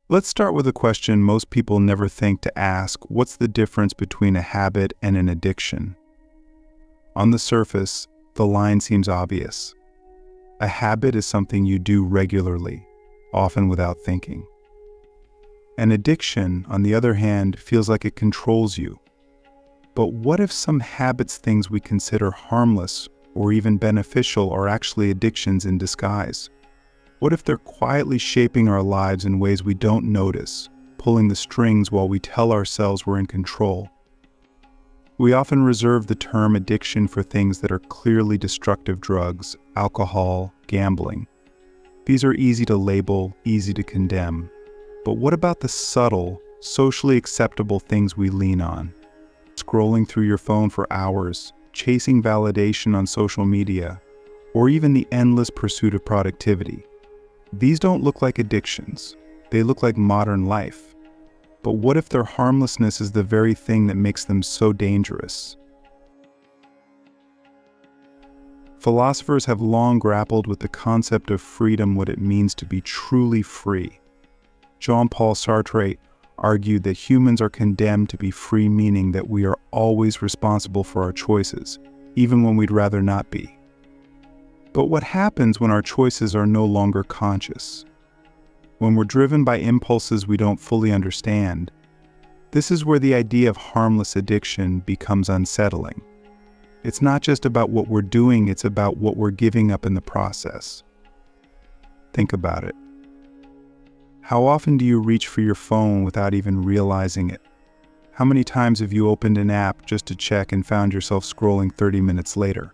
Let's start with a question most people never think to ask: what's the difference between a habit and an addiction? On the surface, the line seems obvious. A habit is something you do regularly, often without thinking. An addiction, on the other hand, feels like it controls you. But what if some habits, things we consider harmless or even beneficial, are actually addictions in disguise? What if they're quietly shaping our lives in ways we don't notice, pulling the strings while we tell ourselves we're in control? We often reserve the term addiction for things that are clearly destructive: drugs, alcohol, gambling. These are easy to label, easy to condemn. But what about the subtle, socially acceptable things we lean on? Scrolling through your phone for hours, chasing validation on social media, or even the endless pursuit of productivity. These don't look like addictions. They look like modern life. But what if their harmlessness is the very thing that makes them so dangerous? Philosophers have long grappled with the concept of freedom, what it means to be truly free. Jean-Paul Sartre argued that humans are condemned to be free, meaning that we are always responsible for our choices, even when we'd rather not be. But what happens when our choices are no longer conscious? When we're driven by impulses we don't fully understand? This is where the idea of harmless addiction becomes unsettling. It's not just about what we're doing, it's about what we're giving up in the process. Think about it. How often do you reach for your phone without even realizing it? How many times have you opened an app just to check and found yourself scrolling 30 minutes later?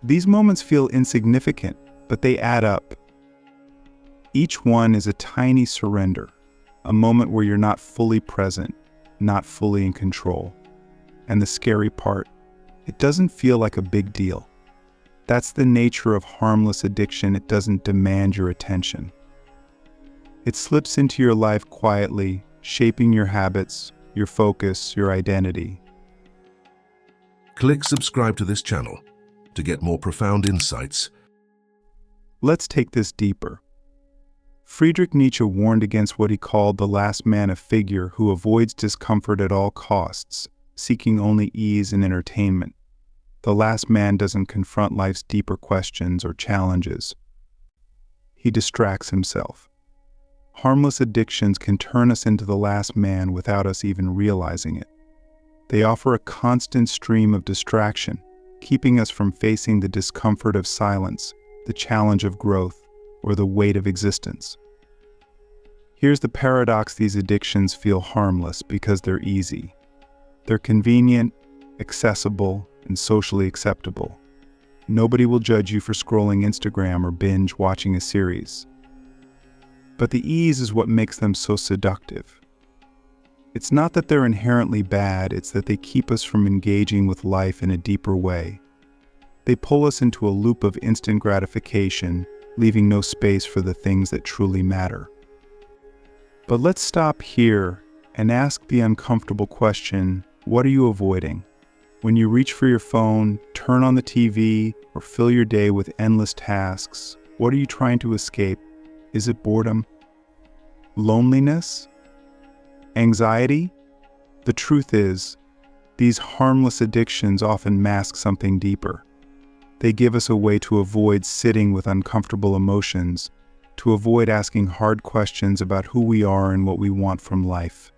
These moments feel insignificant, but they add up. Each one is a tiny surrender, a moment where you're not fully present, not fully in control. And the scary part, it doesn't feel like a big deal. That's the nature of harmless addiction. It doesn't demand your attention. It slips into your life quietly, shaping your habits, your focus, your identity. Click subscribe to this channel to get more profound insights. Let's take this deeper. Friedrich Nietzsche warned against what he called the last man, a figure who avoids discomfort at all costs, seeking only ease and entertainment. The last man doesn't confront life's deeper questions or challenges. He distracts himself. Harmless addictions can turn us into the last man without us even realizing it. They offer a constant stream of distraction, keeping us from facing the discomfort of silence, the challenge of growth, or the weight of existence. Here's the paradox: these addictions feel harmless because they're easy. They're convenient, accessible, and socially acceptable. Nobody will judge you for scrolling Instagram or binge watching a series. But the ease is what makes them so seductive. It's not that they're inherently bad, it's that they keep us from engaging with life in a deeper way. They pull us into a loop of instant gratification, leaving no space for the things that truly matter. But let's stop here and ask the uncomfortable question: what are you avoiding? When you reach for your phone, turn on the TV, or fill your day with endless tasks, what are you trying to escape? Is it boredom? Loneliness? Anxiety? The truth is, these harmless addictions often mask something deeper. They give us a way to avoid sitting with uncomfortable emotions, to avoid asking hard questions about who we are and what we want from life.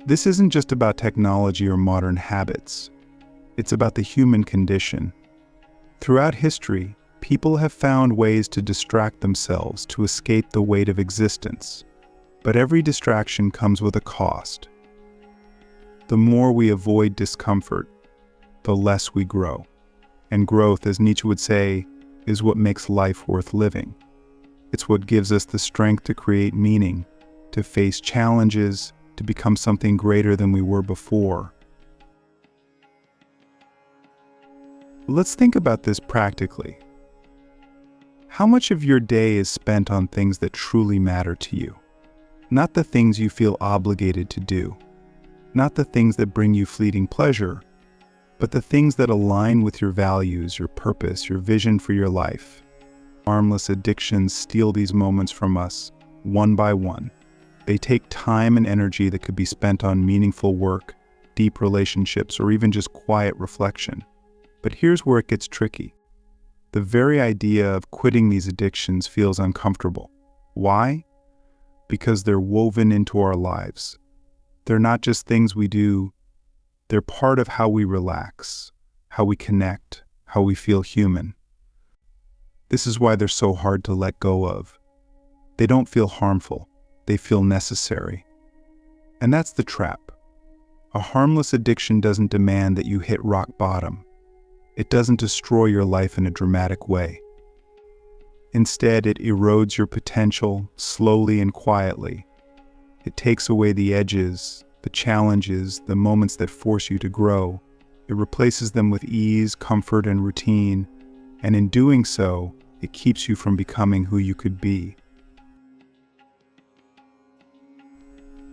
This isn't just about technology or modern habits. It's about the human condition. Throughout history, people have found ways to distract themselves, to escape the weight of existence. But every distraction comes with a cost. The more we avoid discomfort, the less we grow. And growth, as Nietzsche would say, is what makes life worth living. It's what gives us the strength to create meaning, to face challenges, to become something greater than we were before. Let's think about this practically. How much of your day is spent on things that truly matter to you? Not the things you feel obligated to do, not the things that bring you fleeting pleasure, but the things that align with your values, your purpose, your vision for your life. Harmless addictions steal these moments from us, one by one. They take time and energy that could be spent on meaningful work, deep relationships, or even just quiet reflection. But here's where it gets tricky. The very idea of quitting these addictions feels uncomfortable. Why? Because they're woven into our lives. They're not just things we do, they're part of how we relax, how we connect, how we feel human. This is why they're so hard to let go of. They don't feel harmful, they feel necessary. And that's the trap. A harmless addiction doesn't demand that you hit rock bottom. It doesn't destroy your life in a dramatic way. Instead, it erodes your potential slowly and quietly. It takes away the edges, the challenges, the moments that force you to grow. It replaces them with ease, comfort, and routine. And in doing so, it keeps you from becoming who you could be.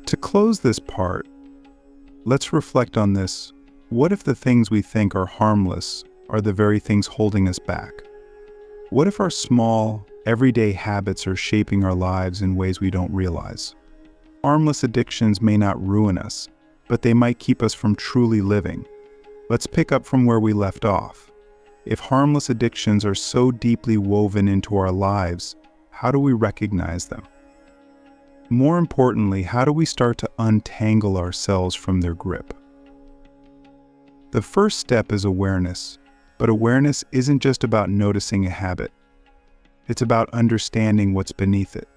To close this part, let's reflect on this. What if the things we think are harmless are the very things holding us back? What if our small, everyday habits are shaping our lives in ways we don't realize? Harmless addictions may not ruin us, but they might keep us from truly living. Let's pick up from where we left off. If harmless addictions are so deeply woven into our lives, how do we recognize them? More importantly, how do we start to untangle ourselves from their grip? The first step is awareness, but awareness isn't just about noticing a habit. It's about understanding what's beneath it.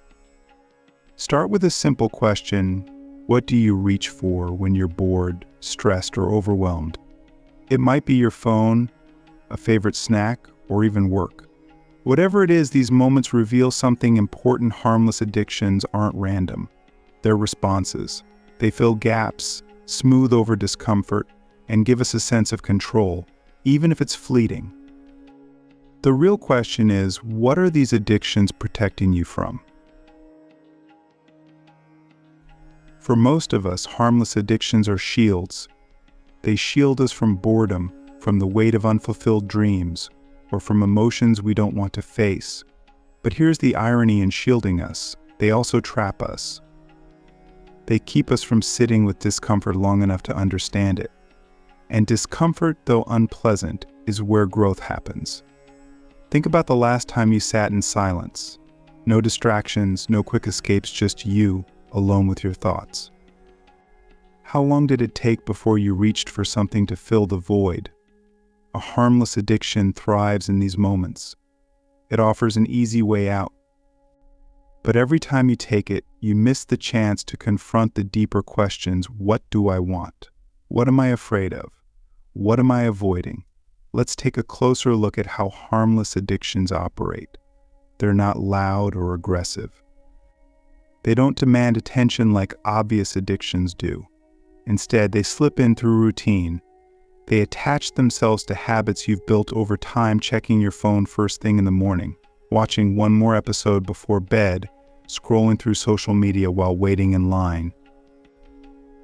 Start with a simple question: what do you reach for when you're bored, stressed, or overwhelmed? It might be your phone, a favorite snack, or even work. Whatever it is, these moments reveal something important. Harmless addictions aren't random. They're responses. They fill gaps, smooth over discomfort, and give us a sense of control, even if it's fleeting. The real question is, what are these addictions protecting you from? For most of us, harmless addictions are shields. They shield us from boredom, from the weight of unfulfilled dreams, or from emotions we don't want to face. But here's the irony in shielding us: they also trap us. They keep us from sitting with discomfort long enough to understand it. And discomfort, though unpleasant, is where growth happens. Think about the last time you sat in silence. No distractions, no quick escapes, just you, alone with your thoughts. How long did it take before you reached for something to fill the void? A harmless addiction thrives in these moments. It offers an easy way out. But every time you take it, you miss the chance to confront the deeper questions: what do I want? What am I afraid of? What am I avoiding? Let's take a closer look at how harmless addictions operate. They're not loud or aggressive. They don't demand attention like obvious addictions do. Instead, they slip in through routine. They attach themselves to habits you've built over time: checking your phone first thing in the morning, watching one more episode before bed, scrolling through social media while waiting in line.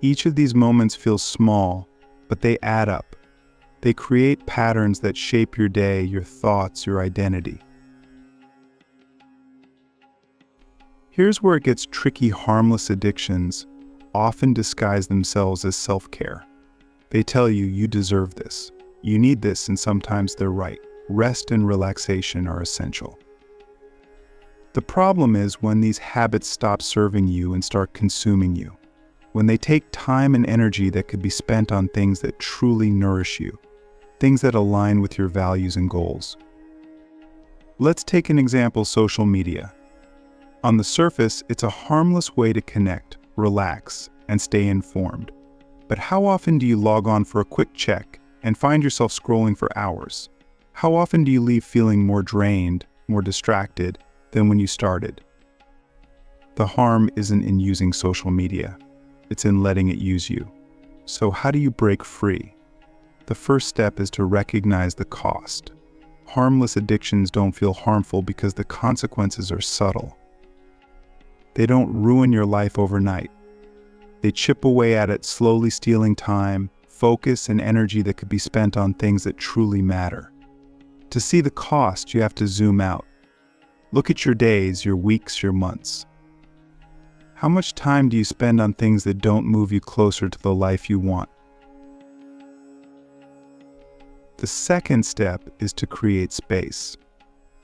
Each of these moments feels small, but they add up. They create patterns that shape your day, your thoughts, your identity. Here's where it gets tricky. Harmless addictions often disguise themselves as self-care. They tell you, you deserve this, you need this, and sometimes they're right. Rest and relaxation are essential. The problem is when these habits stop serving you and start consuming you. When they take time and energy that could be spent on things that truly nourish you, things that align with your values and goals. Let's take an example: social media. On the surface, it's a harmless way to connect, relax, and stay informed. But how often do you log on for a quick check and find yourself scrolling for hours? How often do you leave feeling more drained, more distracted than when you started? The harm isn't in using social media. It's in letting it use you. So how do you break free? The first step is to recognize the cost. Harmless addictions don't feel harmful because the consequences are subtle. They don't ruin your life overnight. They chip away at it, slowly stealing time, focus, and energy that could be spent on things that truly matter. To see the cost, you have to zoom out. Look at your days, your weeks, your months. How much time do you spend on things that don't move you closer to the life you want? The second step is to create space.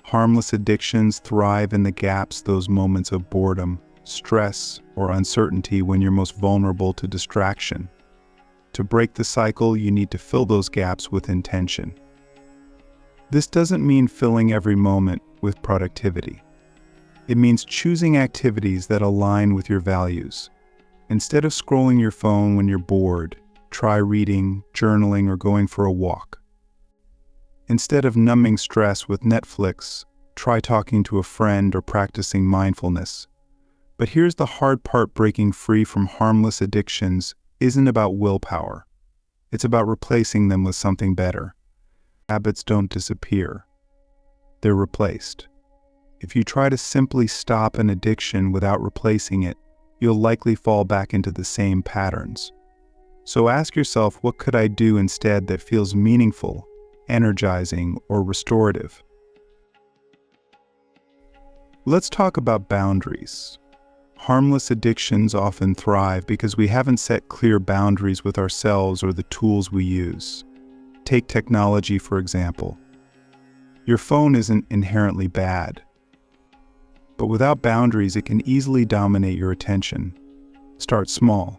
Harmless addictions thrive in the gaps, those moments of boredom, stress, or uncertainty when you're most vulnerable to distraction. To break the cycle, you need to fill those gaps with intention. This doesn't mean filling every moment with productivity. It means choosing activities that align with your values. Instead of scrolling your phone when you're bored, try reading, journaling, or going for a walk. Instead of numbing stress with Netflix, try talking to a friend or practicing mindfulness. But here's the hard part: breaking free from harmless addictions isn't about willpower. It's about replacing them with something better. Habits don't disappear. They're replaced. If you try to simply stop an addiction without replacing it, you'll likely fall back into the same patterns. So ask yourself, what could I do instead that feels meaningful, energizing, or restorative? Let's talk about boundaries. Harmless addictions often thrive because we haven't set clear boundaries with ourselves or the tools we use. Take technology, for example. Your phone isn't inherently bad, but without boundaries, it can easily dominate your attention. Start small.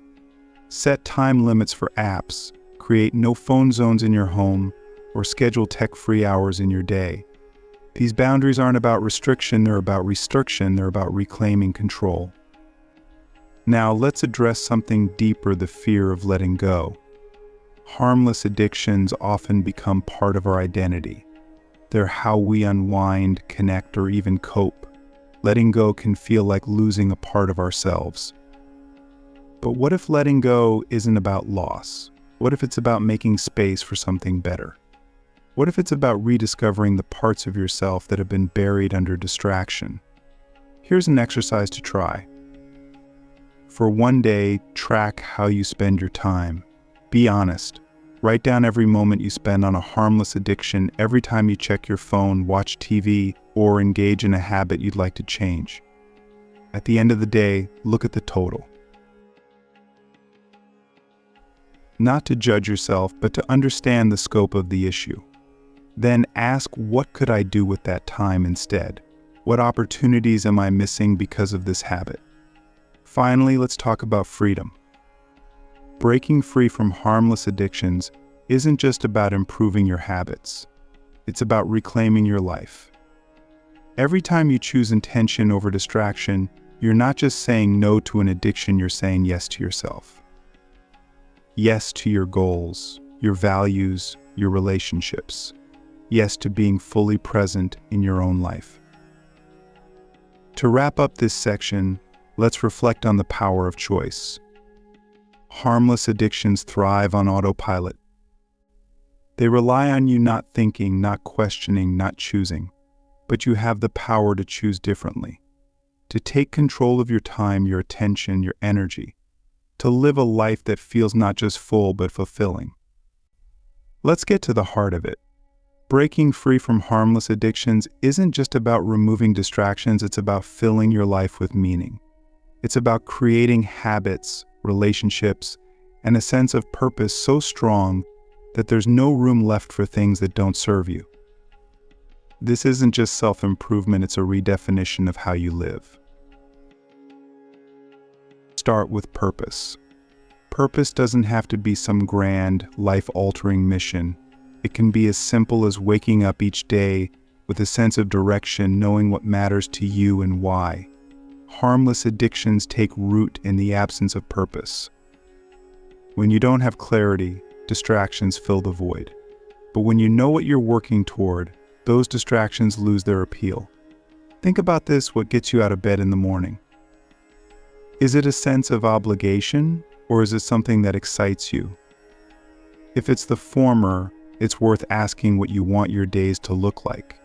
Set time limits for apps, create no phone zones in your home, or schedule tech-free hours in your day. These boundaries aren't about restriction, they're about restriction, they're about reclaiming control. Now let's address something deeper: the fear of letting go. Harmless addictions often become part of our identity. They're how we unwind, connect, or even cope. Letting go can feel like losing a part of ourselves. But what if letting go isn't about loss? What if it's about making space for something better? What if it's about rediscovering the parts of yourself that have been buried under distraction? Here's an exercise to try. For one day, track how you spend your time. Be honest. Write down every moment you spend on a harmless addiction, every time you check your phone, watch TV, or engage in a habit you'd like to change. At the end of the day, look at the total. Not to judge yourself, but to understand the scope of the issue. Then ask, what could I do with that time instead? What opportunities am I missing because of this habit? Finally, let's talk about freedom. Breaking free from harmless addictions isn't just about improving your habits. It's about reclaiming your life. Every time you choose intention over distraction, you're not just saying no to an addiction, you're saying yes to yourself. Yes to your goals, your values, your relationships. Yes to being fully present in your own life. To wrap up this section, let's reflect on the power of choice. Harmless addictions thrive on autopilot. They rely on you not thinking, not questioning, not choosing, but you have the power to choose differently, to take control of your time, your attention, your energy, to live a life that feels not just full but fulfilling. Let's get to the heart of it. Breaking free from harmless addictions isn't just about removing distractions, it's about filling your life with meaning. It's about creating habits, relationships, and a sense of purpose so strong that there's no room left for things that don't serve you. This isn't just self-improvement, it's a redefinition of how you live. Start with purpose. Purpose doesn't have to be some grand, life-altering mission. It can be as simple as waking up each day with a sense of direction, knowing what matters to you and why. Harmless addictions take root in the absence of purpose. When you don't have clarity, distractions fill the void. But when you know what you're working toward, those distractions lose their appeal. Think about this: what gets you out of bed in the morning? Is it a sense of obligation, or is it something that excites you? If it's the former, it's worth asking what you want your days to look like.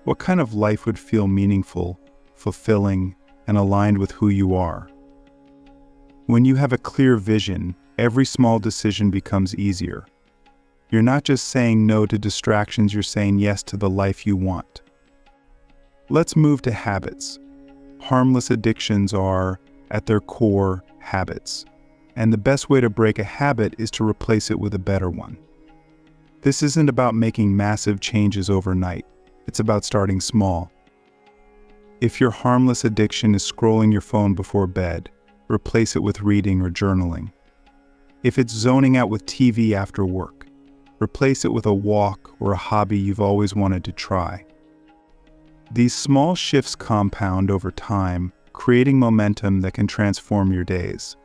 What kind of life would feel meaningful, fulfilling, and aligned with who you are? When you have a clear vision, every small decision becomes easier. You're not just saying no to distractions, you're saying yes to the life you want. Let's move to habits. Harmless addictions are, at their core, habits. And the best way to break a habit is to replace it with a better one. This isn't about making massive changes overnight. It's about starting small. If your harmless addiction is scrolling your phone before bed, replace it with reading or journaling. If it's zoning out with TV after work, replace it with a walk or a hobby you've always wanted to try. These small shifts compound over time, creating momentum that can transform your days.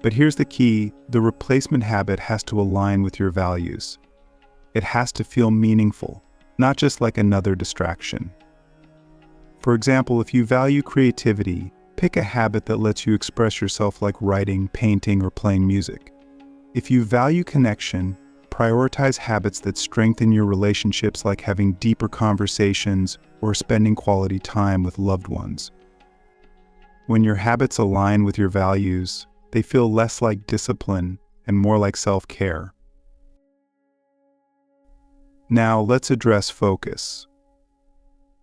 But here's the key: the replacement habit has to align with your values. It has to feel meaningful, not just like another distraction. For example, if you value creativity, pick a habit that lets you express yourself, like writing, painting, or playing music. If you value connection, prioritize habits that strengthen your relationships, like having deeper conversations or spending quality time with loved ones. When your habits align with your values, they feel less like discipline and more like self-care. Now let's address focus.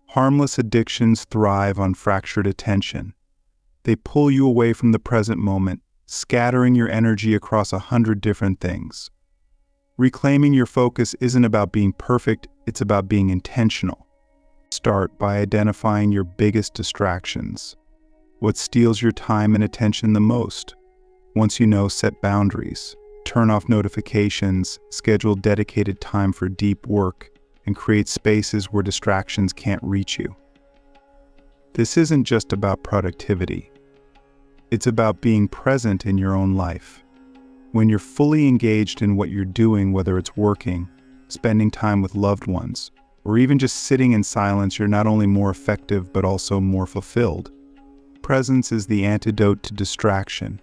Harmless addictions thrive on fractured attention. They pull you away from the present moment, scattering your energy across 100 different things. Reclaiming your focus isn't about being perfect, it's about being intentional. Start by identifying your biggest distractions. What steals your time and attention the most? Once you know, set boundaries. Turn off notifications, schedule dedicated time for deep work, and create spaces where distractions can't reach you. This isn't just about productivity. It's about being present in your own life. When you're fully engaged in what you're doing, whether it's working, spending time with loved ones, or even just sitting in silence, you're not only more effective but also more fulfilled. Presence is the antidote to distraction.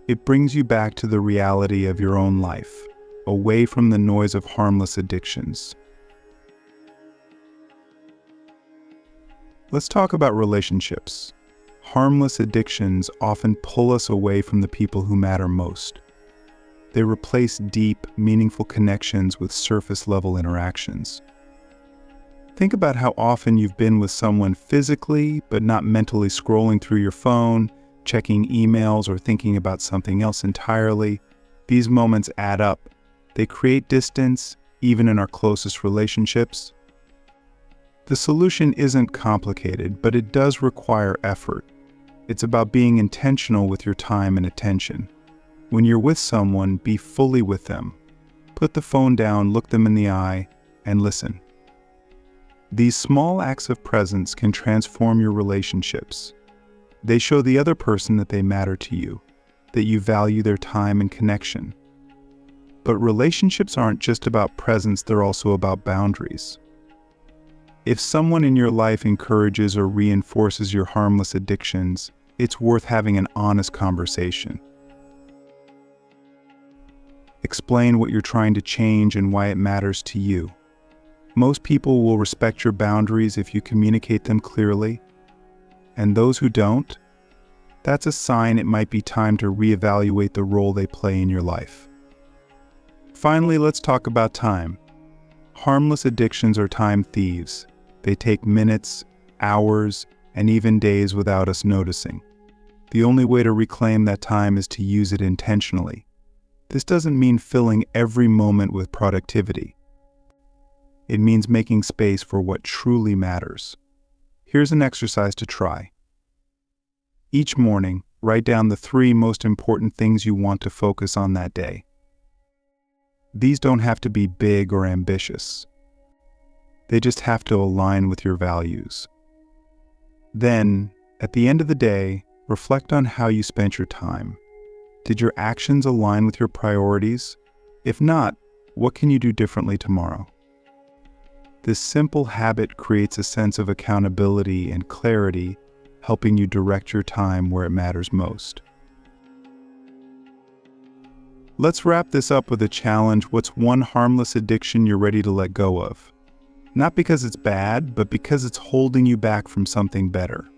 It brings you back to the reality of your own life, away from the noise of harmless addictions. Let's talk about relationships. Harmless addictions often pull us away from the people who matter most. They replace deep, meaningful connections with surface-level interactions. Think about how often you've been with someone physically, but not mentally, scrolling through your phone, checking emails, or thinking about something else entirely. These moments add up. They create distance, even in our closest relationships. The solution isn't complicated, but it does require effort. It's about being intentional with your time and attention. When you're with someone, be fully with them. Put the phone down, look them in the eye, and listen. These small acts of presence can transform your relationships. They show the other person that they matter to you, that you value their time and connection. But relationships aren't just about presence, they're also about boundaries. If someone in your life encourages or reinforces your harmless addictions, it's worth having an honest conversation. Explain what you're trying to change and why it matters to you. Most people will respect your boundaries if you communicate them clearly. And those who don't, that's a sign it might be time to reevaluate the role they play in your life. Finally, let's talk about time. Harmless addictions are time thieves. They take minutes, hours, and even days without us noticing. The only way to reclaim that time is to use it intentionally. This doesn't mean filling every moment with productivity. It means making space for what truly matters. Here's an exercise to try. Each morning, write down the 3 most important things you want to focus on that day. These don't have to be big or ambitious. They just have to align with your values. Then, at the end of the day, reflect on how you spent your time. Did your actions align with your priorities? If not, what can you do differently tomorrow? This simple habit creates a sense of accountability and clarity, helping you direct your time where it matters most. Let's wrap this up with a challenge. What's one harmless addiction you're ready to let go of? Not because it's bad, but because it's holding you back from something better.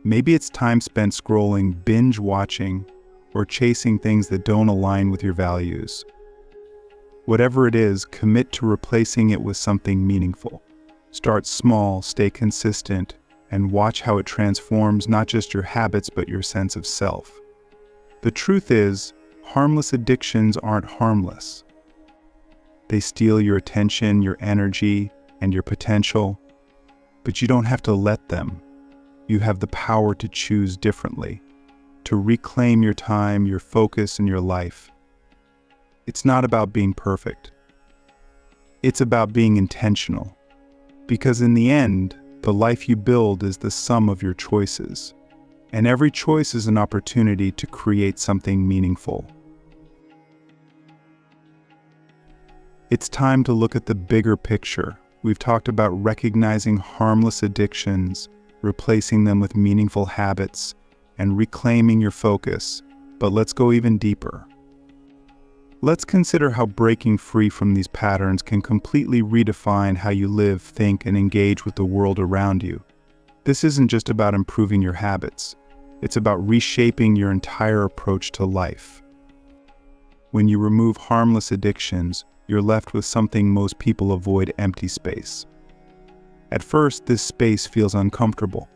Maybe it's time spent scrolling, binge watching, or chasing things that don't align with your values. Whatever it is, commit to replacing it with something meaningful. Start small, stay consistent, and watch how it transforms not just your habits but your sense of self. The truth is, harmless addictions aren't harmless. They steal your attention, your energy, and your potential, but you don't have to let them. You have the power to choose differently, to reclaim your time, your focus, and your life. It's not about being perfect. It's about being intentional. Because in the end, the life you build is the sum of your choices. And every choice is an opportunity to create something meaningful. It's time to look at the bigger picture. We've talked about recognizing harmless addictions, replacing them with meaningful habits, and reclaiming your focus. But let's go even deeper. Let's consider how breaking free from these patterns can completely redefine how you live, think, and engage with the world around you. This isn't just about improving your habits. It's about reshaping your entire approach to life. When you remove harmless addictions, you're left with something most people avoid: empty space. At first, this space feels uncomfortable.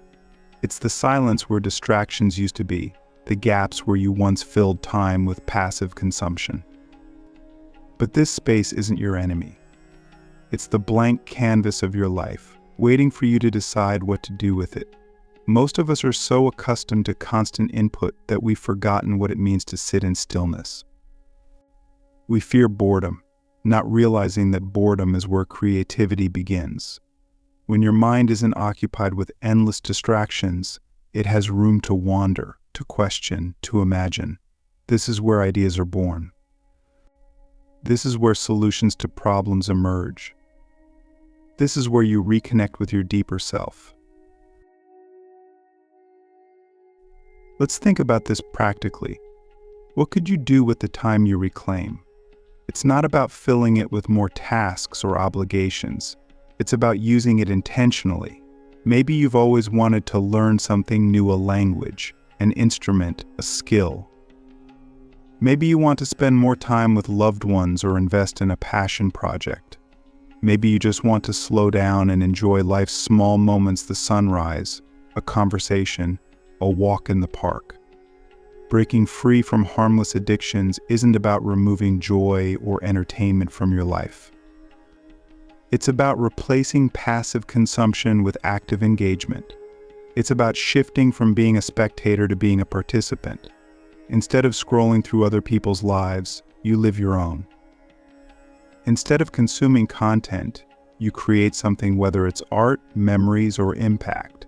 It's the silence where distractions used to be, the gaps where you once filled time with passive consumption. But this space isn't your enemy. It's the blank canvas of your life, waiting for you to decide what to do with it. Most of us are so accustomed to constant input that we've forgotten what it means to sit in stillness. We fear boredom, not realizing that boredom is where creativity begins. When your mind isn't occupied with endless distractions, it has room to wander, to question, to imagine. This is where ideas are born. This is where solutions to problems emerge. This is where you reconnect with your deeper self. Let's think about this practically. What could you do with the time you reclaim? It's not about filling it with more tasks or obligations. It's about using it intentionally. Maybe you've always wanted to learn something new, a language, an instrument, a skill. Maybe you want to spend more time with loved ones or invest in a passion project. Maybe you just want to slow down and enjoy life's small moments: the sunrise, a conversation, a walk in the park. Breaking free from harmless addictions isn't about removing joy or entertainment from your life. It's about replacing passive consumption with active engagement. It's about shifting from being a spectator to being a participant. Instead of scrolling through other people's lives, you live your own. Instead of consuming content, you create something, whether it's art, memories, or impact.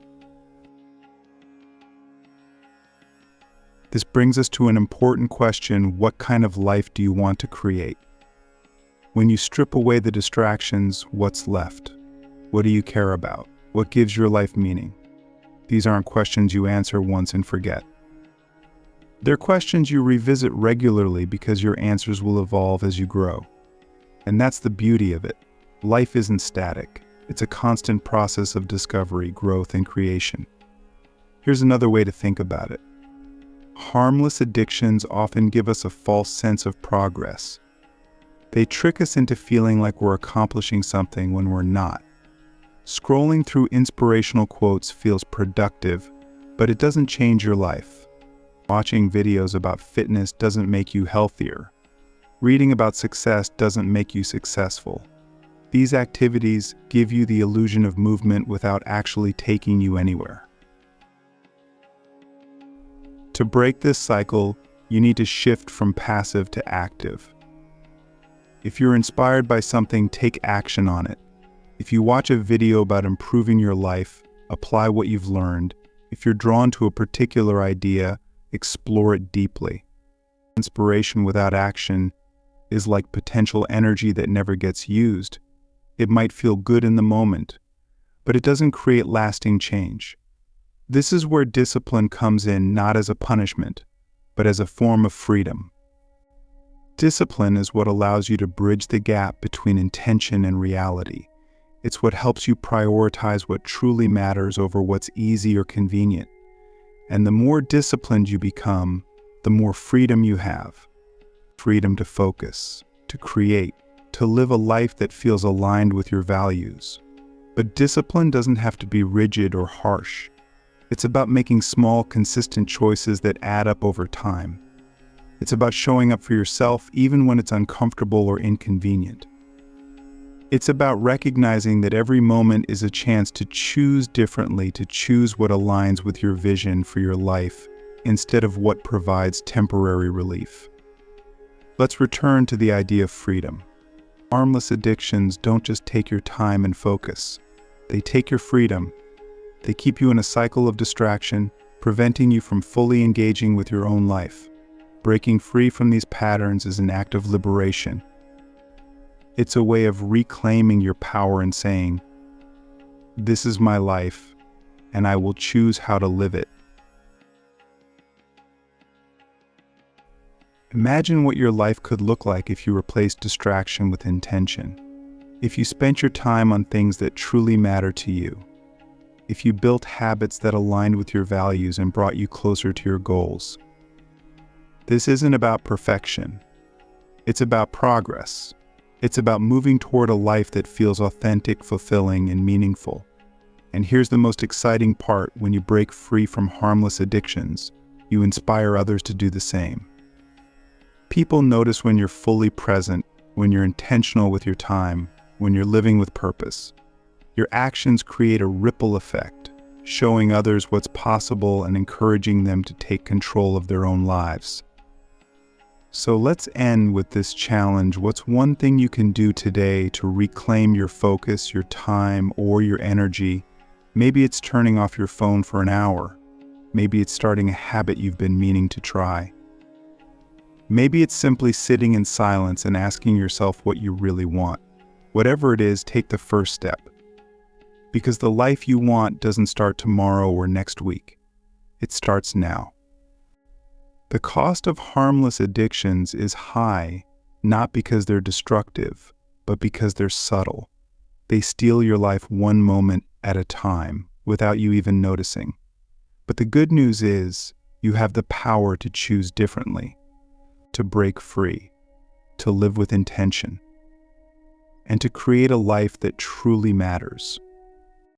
This brings us to an important question: what kind of life do you want to create? When you strip away the distractions, what's left? What do you care about? What gives your life meaning? These aren't questions you answer once and forget. They're questions you revisit regularly because your answers will evolve as you grow. And that's the beauty of it. Life isn't static. It's a constant process of discovery, growth, and creation. Here's another way to think about it. Harmless addictions often give us a false sense of progress. They trick us into feeling like we're accomplishing something when we're not. Scrolling through inspirational quotes feels productive, but it doesn't change your life. Watching videos about fitness doesn't make you healthier. Reading about success doesn't make you successful. These activities give you the illusion of movement without actually taking you anywhere. To break this cycle, you need to shift from passive to active. If you're inspired by something, take action on it. If you watch a video about improving your life, apply what you've learned. If you're drawn to a particular idea, explore it deeply. Inspiration without action is like potential energy that never gets used. It might feel good in the moment, but it doesn't create lasting change. This is where discipline comes in, not as a punishment, but as a form of freedom. Discipline is what allows you to bridge the gap between intention and reality. It's what helps you prioritize what truly matters over what's easy or convenient. And the more disciplined you become, the more freedom you have. Freedom to focus, to create, to live a life that feels aligned with your values. But discipline doesn't have to be rigid or harsh. It's about making small, consistent choices that add up over time. It's about showing up for yourself even when it's uncomfortable or inconvenient. It's about recognizing that every moment is a chance to choose differently, to choose what aligns with your vision for your life instead of what provides temporary relief. Let's return to the idea of freedom. Harmless addictions don't just take your time and focus. They take your freedom. They keep you in a cycle of distraction, preventing you from fully engaging with your own life. Breaking free from these patterns is an act of liberation. It's a way of reclaiming your power and saying, "This is my life, and I will choose how to live it." Imagine what your life could look like if you replaced distraction with intention. If you spent your time on things that truly matter to you. If you built habits that aligned with your values and brought you closer to your goals. This isn't about perfection. It's about progress. It's about moving toward a life that feels authentic, fulfilling, and meaningful. And here's the most exciting part: when you break free from harmless addictions, you inspire others to do the same. People notice when you're fully present, when you're intentional with your time, when you're living with purpose. Your actions create a ripple effect, showing others what's possible and encouraging them to take control of their own lives. So let's end with this challenge. What's one thing you can do today to reclaim your focus, your time, or your energy? Maybe it's turning off your phone for an hour. Maybe it's starting a habit you've been meaning to try. Maybe it's simply sitting in silence and asking yourself what you really want. Whatever it is, take the first step. Because the life you want doesn't start tomorrow or next week. It starts now. The cost of harmless addictions is high, not because they're destructive, but because they're subtle. They steal your life one moment at a time, without you even noticing. But the good news is, you have the power to choose differently, to break free, to live with intention, and to create a life that truly matters.